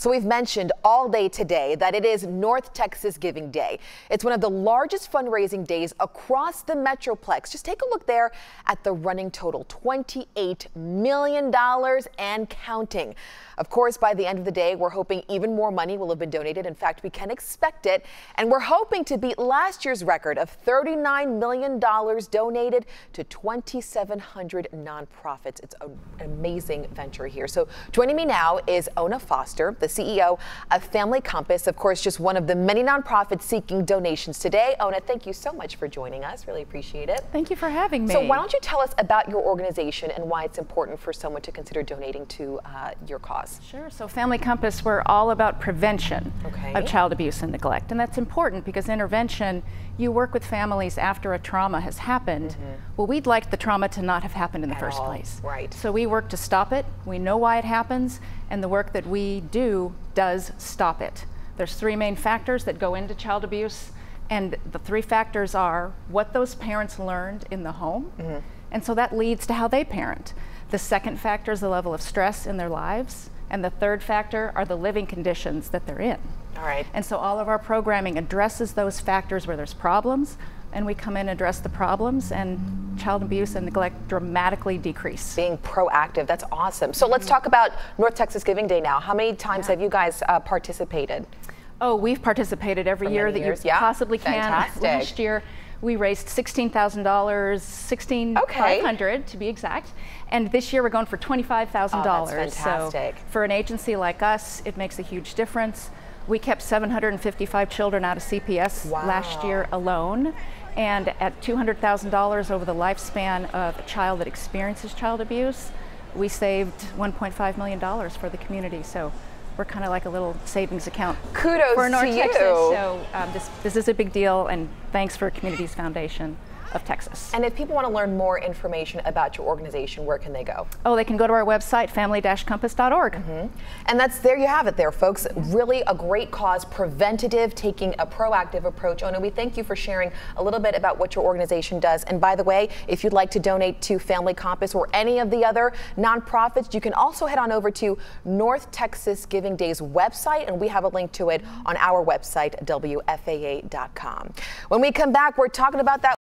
So we've mentioned all day today that it is North Texas Giving Day. It's one of the largest fundraising days across the Metroplex. Just take a look there at the running total, $28 million and counting. Of course, by the end of the day, we're hoping even more money will have been donated. In fact, we can expect it. And we're hoping to beat last year's record of $39 million donated to 2,700 nonprofits. It's an amazing venture here. So joining me now is Ona Foster, the CEO of Family Compass, of course, just one of the many nonprofits seeking donations today. Ona, thank you so much for joining us. Really appreciate it. Thank you for having me. So why don't you tell us about your organization and why it's important for someone to consider donating to your cause? Sure. So Family Compass, we're all about prevention of child abuse and neglect. And that's important because intervention, you work with families after a trauma has happened. Well, we'd like the trauma to not have happened in the first place. Right. So we work to stop it. We know why it happens, and the work that we do does stop it. There's three main factors that go into child abuse, and the three factors are what those parents learned in the home, and so that leads to how they parent. The second factor is the level of stress in their lives, and the third factor are the living conditions that they're in. All right. And so all of our programming addresses those factors where there's problems, and we come in and address the problems, and child abuse and neglect dramatically decrease. Being proactive, that's awesome. So let's talk about North Texas Giving Day now. How many times have you guys participated? Oh, we've participated every year that you possibly can. Fantastic. Last year, we raised $16,000, $16,500 to be exact. And this year we're going for $25,000. Oh, that's fantastic. So for an agency like us, it makes a huge difference. We kept 755 children out of CPS last year alone. And at $200,000 over the lifespan of a child that experiences child abuse, we saved $1.5 million for the community. So we're kind of like a little savings account. Kudos for North to Texas. you. So this is a big deal, and thanks for Communities Foundation of Texas. And if people want to learn more information about your organization, where can they go? Oh, they can go to our website, family-compass.org. And there you have it there, folks. Really a great cause, preventative, taking a proactive approach. Ona, we thank you for sharing a little bit about what your organization does. And by the way, if you'd like to donate to Family Compass or any of the other nonprofits, you can also head on over to North Texas Giving Day's website, and we have a link to it on our website, WFAA.com. When we come back, we're talking about that